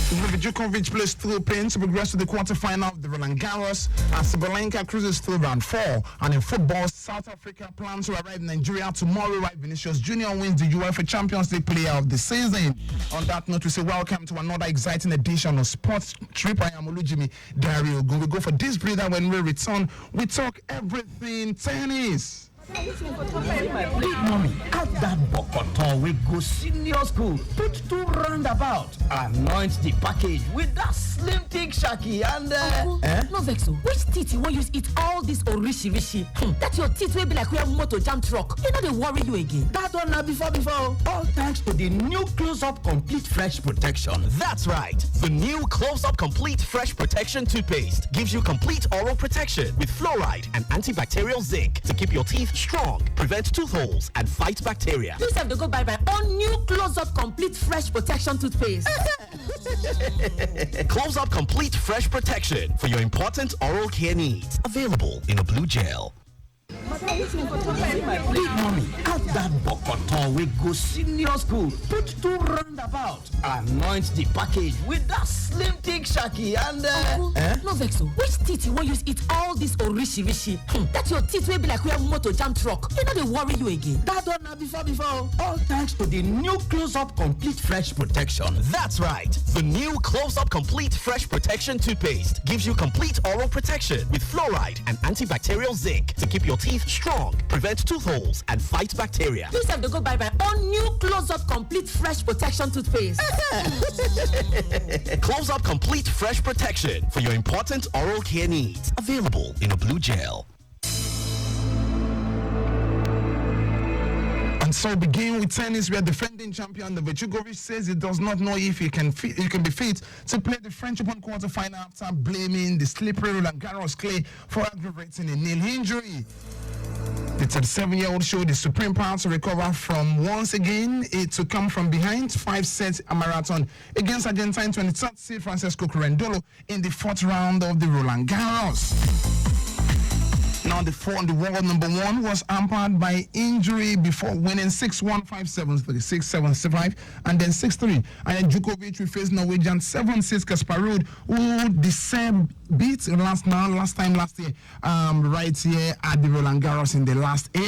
Djokovic plays through pain to progress to the quarterfinal of the Roland Garros as Sabalenka cruises through round 4. And in football, South Africa plans to arrive in Nigeria tomorrow, right? Vinicius Junior wins the UEFA Champions League Player of the Season. On that note, we say welcome to another exciting edition of Sports Trip. I am Olujimi Dare-Ogun. We go for this breather. When we return, we talk everything tennis. Big mommy, add that bokoto we go senior school. Put 2 roundabout. Anoint the package with that slim thick shaki and no vex o. Which teeth you want use eat all this orishi? That your teeth will be like we have motor jam truck. You know they worry you again. that one na before. All thanks to the new Close-Up Complete Fresh Protection. That's right. The new Close-Up Complete Fresh Protection toothpaste gives you complete oral protection with fluoride and antibacterial zinc to keep your teeth strong, prevent tooth holes, and fight bacteria. Please have to go buy my own new Close-Up Complete Fresh Protection toothpaste. Close-Up Complete Fresh Protection for your important oral care needs. Available in a blue gel. Big mommy, add that bokoto we go senior school. Put 2 roundabout. Anoint the package with that slim thick shaki and No vex o. Which teeth you want use eat all this orishi? That your teeth will be like we have motor jam truck. You know they worry you again. that one na before. All thanks to the new Close-Up Complete Fresh Protection. That's right. The new Close-Up Complete Fresh Protection toothpaste gives you complete oral protection with fluoride and antibacterial zinc to keep your teeth strong, prevent tooth holes, and fight bacteria. Please have to go buy my own new Close-Up Complete Fresh Protection toothpaste. Close-Up Complete Fresh Protection for your important oral care needs. Available in a blue gel. And so begin with tennis, where defending champion Djokovic says he does not know if he can be fit to play the French Open quarterfinal after blaming the slippery Roland Garros clay for aggravating a knee injury. The 37-year-old showed the supreme power to recover from once again to come from behind 5 sets a marathon against Argentine 23rd seed Francesco Curandolo in the 4th round of the Roland Garros. Now the world number 1 was hampered by injury before winning 6-1, 5-7, 3-6, 7-5, and then 6-3. And then Djokovic will face Norwegian 7-6 Kasparov, who the same beat last year, right here at the Roland Garros in the last 8.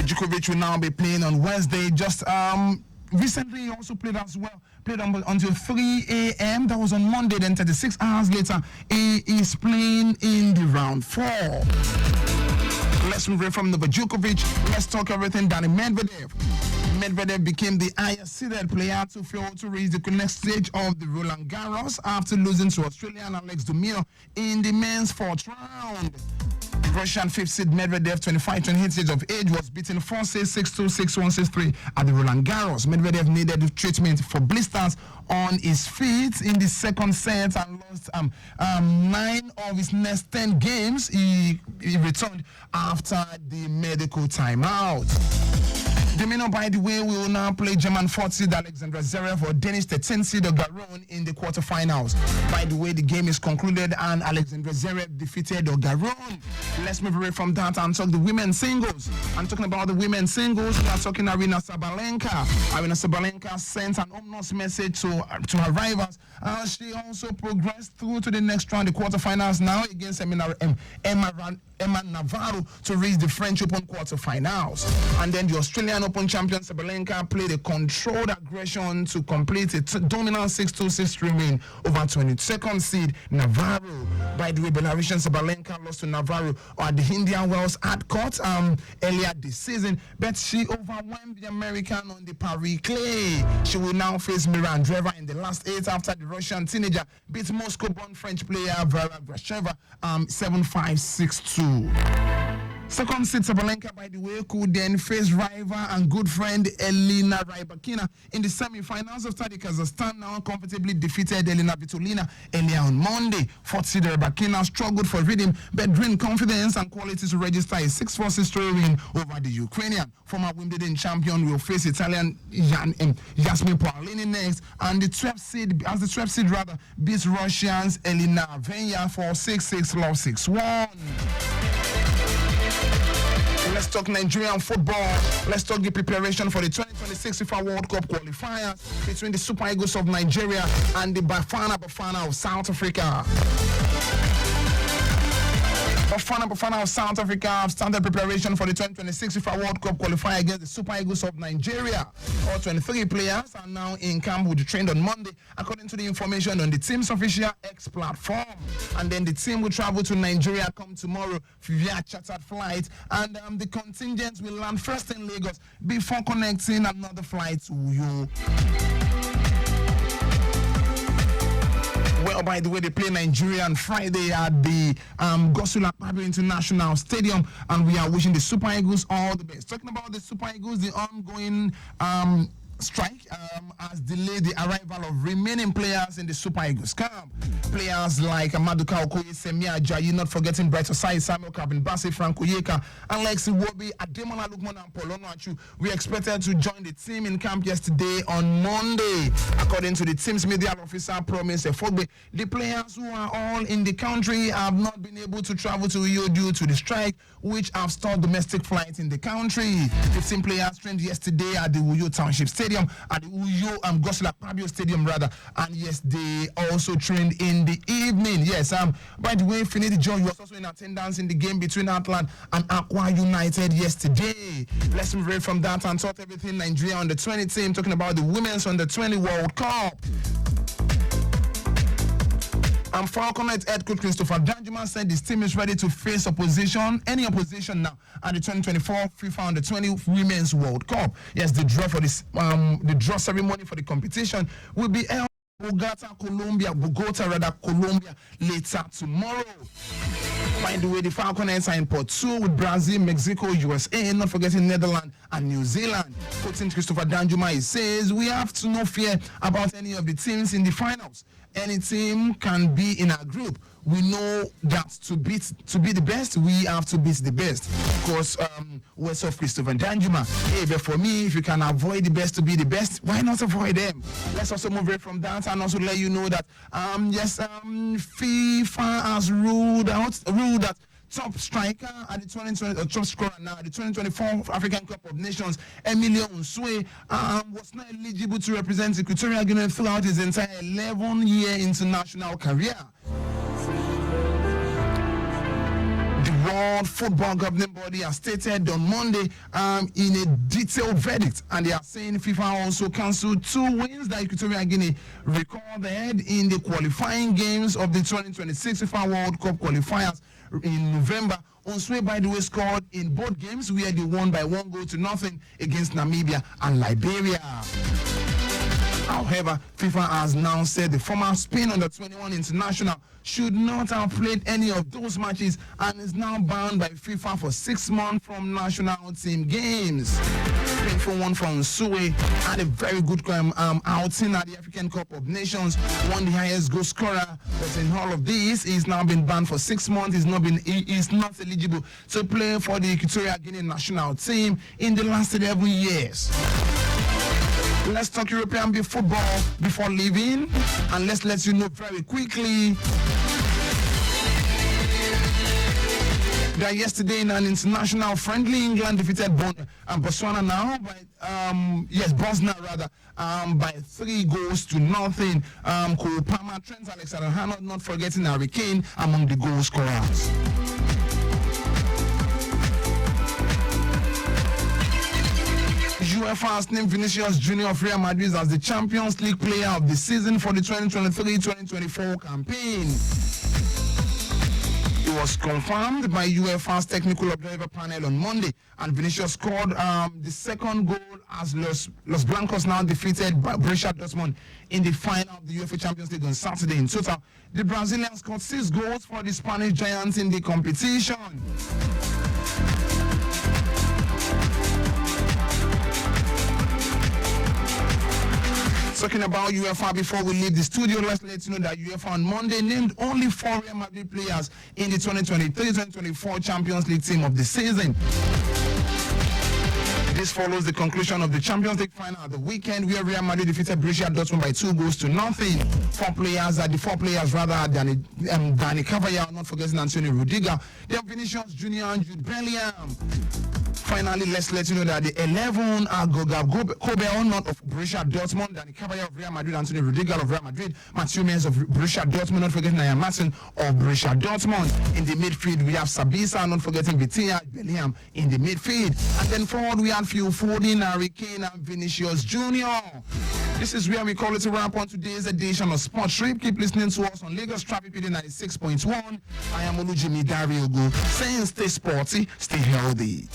Djokovic will now be playing on Wednesday. Just recently he also played as well. Played until 3 a.m. That was on Monday. Then 36 hours later, he is playing in the round 4. Let's move away from Novak Djokovic. Let's talk everything Danny Medvedev. Medvedev became the highest seeded player to fail to reach the next stage of the Roland Garros after losing to Australian Alex de Minaur in the men's 4th round. Russian 5th seed Medvedev, 25-28 years of age, was beaten 4-6, 6-2, 6-1, 6-3 at the Roland Garros. Medvedev needed treatment for blisters on his feet in the 2nd set and lost 9 of his next 10 games. He returned after the medical timeout. Domino, by the way, will now play German 4th seed Alexander Zverev or Danish 13th seed Ogaron in the quarterfinals. By the way, the game is concluded and Alexander Zverev defeated Ogaron. Let's move away from that and talk the women's singles. I'm talking about the women's singles. We are talking Aryna Sabalenka. Aryna Sabalenka sent an ominous message to her rivals. She also progressed through to the next round, the quarterfinals now against Emma Navarro to reach the French Open quarterfinals. And then the Australian Open champion Sabalenka played a controlled aggression to complete a dominant 6-2, 6-3 win over 22nd seed Navarro. By the way, Belarusian Sabalenka lost to Navarro at the Indian Wells hard court earlier this season, but she overwhelmed the American on the Paris clay. She will now face Mira Andreeva in the last 8 after the Russian teenager beat Moscow-born French player Vera Gracheva 7-5, 6-2. Second seed Sabalenka, by the way, could then face rival and good friend Elena Rybakina in the semi-finals after the Kazakhstan now comfortably defeated Elena Vitolina earlier on Monday. 4th seed Rybakina struggled for rhythm but gained confidence and quality to register a 6-4, 6-3 win over the Ukrainian. Former Wimbledon champion will face Italian Yasmin Paolini next, and the 12th seed beats Russians Elena Venya for 6-6, love 6-1. Let's talk Nigerian football. Let's talk the preparation for the 2026 FIFA World Cup qualifiers between the Super Eagles of Nigeria and the Bafana of South Africa. Bafana of South Africa have started preparation for the 2026 FIFA World Cup qualifier against the Super Eagles of Nigeria. All 23 players are now in camp, which trained on Monday, according to the information on the team's official X platform. And then the team will travel to Nigeria come tomorrow via chartered flight, and the contingent will land first in Lagos before connecting another flight to Uyo. Well, by the way, they play Nigeria on Friday at the Godswill Akpabio International Stadium, and we are wishing the Super Eagles all the best. Talking about the Super Eagles, the ongoing strike has delayed the arrival of remaining players in the Super Eagles camp. Players like Maduka Okoye, Semia Ajayi, not forgetting Bright Osai, Samuel Kabin Bassey, Frank Oyeka, Alexi Wobi, Ademola Lukman, and Paulo Achu. We expected to join the team in camp yesterday on Monday. According to the team's media officer, Promise Efogbe, the players who are all in the country have not been able to travel to Uyo due to the strike, which have stalled domestic flights in the country. The team players trained yesterday at the Uyo Township Stadium, at the Uyo Godswill Akpabio Stadium rather, and yes, they also trained in the evening. Yes, by the way, Finidi John was also in attendance in the game between Atlant and Aqua United yesterday. Let's move away from that and talk everything Nigeria on the 20 team, talking about the women's on the 20 World Cup. Falconet head coach Christopher Danjuma said his team is ready to face any opposition now at the 2024 FIFA Under 20 Women's World Cup. Yes, the draw for this, the draw ceremony for the competition will be held in Bogota, Colombia later tomorrow. By the way, the Falconets are in Port 2 with Brazil, Mexico, USA, not forgetting Netherlands and New Zealand. Coach Christopher Danjuma says we have to no fear about any of the teams in the finals. Any team can be in our group. We know that to be the best, we have to beat the best. Of course, words of Christopher Danjuma. Hey, but for me, if you can avoid the best to be the best, why not avoid them? Let's also move away from that and also let you know that FIFA has ruled that top striker at the 2020 top scorer now at the 2024 African Cup of Nations, Emilio Nsue, was not eligible to represent Equatorial Guinea throughout his entire 11-year international career. The World Football Governing Body has stated on Monday in a detailed verdict, and they are saying FIFA also cancelled 2 wins that Equatorial Guinea recorded in the qualifying games of the 2026 FIFA World Cup qualifiers in November. Onswe, by the way, scored in both games where they won by 1-0 against Namibia and Liberia. However, FIFA has now said the former Spain Under-21 international should not have played any of those matches and is now banned by FIFA for 6 months from national team games. Painful one from Nsue, had a very good outing at the African Cup of Nations, won the highest goal scorer, but in all of this, he's now been banned for 6 months. He is not eligible to play for the Equatorial Guinea national team in the last 11 years. Let's talk European football before leaving, and let's let you know very quickly that yesterday in an international friendly, England defeated Botswana now by Bosnia rather by 3-0. Cole Palmer, Trent Alexander-Arnold, not forgetting Harry Kane among the goal scorers. UEFA has named Vinicius Junior of Real Madrid as the Champions League player of the season for the 2023-2024 campaign. It was confirmed by UEFA's technical observer panel on Monday, and Vinicius scored the second goal as Los Blancos now defeated Borussia Dortmund in the final of the UEFA Champions League on Saturday. In total, the Brazilian scored 6 goals for the Spanish Giants in the competition. Talking about UEFA before we leave the studio, let's let you know that UEFA on Monday named only 4 Real Madrid players in the 2023-2024 Champions League team of the season. This follows the conclusion of the Champions League final at the weekend, where Real Madrid defeated Borussia Dortmund by 2-0. 4 players are Dani Carvajal, not forgetting Antonio Rudiger, then Vinicius Junior and Jude Bellingham. Finally, let's let you know that the 11 Kobe not of Borussia Dortmund, and the Caballero of Real Madrid, Antonio Rudiger of Real Madrid, Mathieu Menz of Borussia Dortmund, not forgetting Ian Martin of Borussia Dortmund. In the midfield, we have Sabitzer, not forgetting Vitinha, Bellingham in the midfield. And then forward, we have Phil Foden, Harry Kane, and Vinicius Jr. This is where we call it a wrap on today's edition of Sports Trip. Keep listening to us on Lagos Traffic PD 96.1. I am Olujimi Dare-Ogun, saying stay sporty, stay healthy.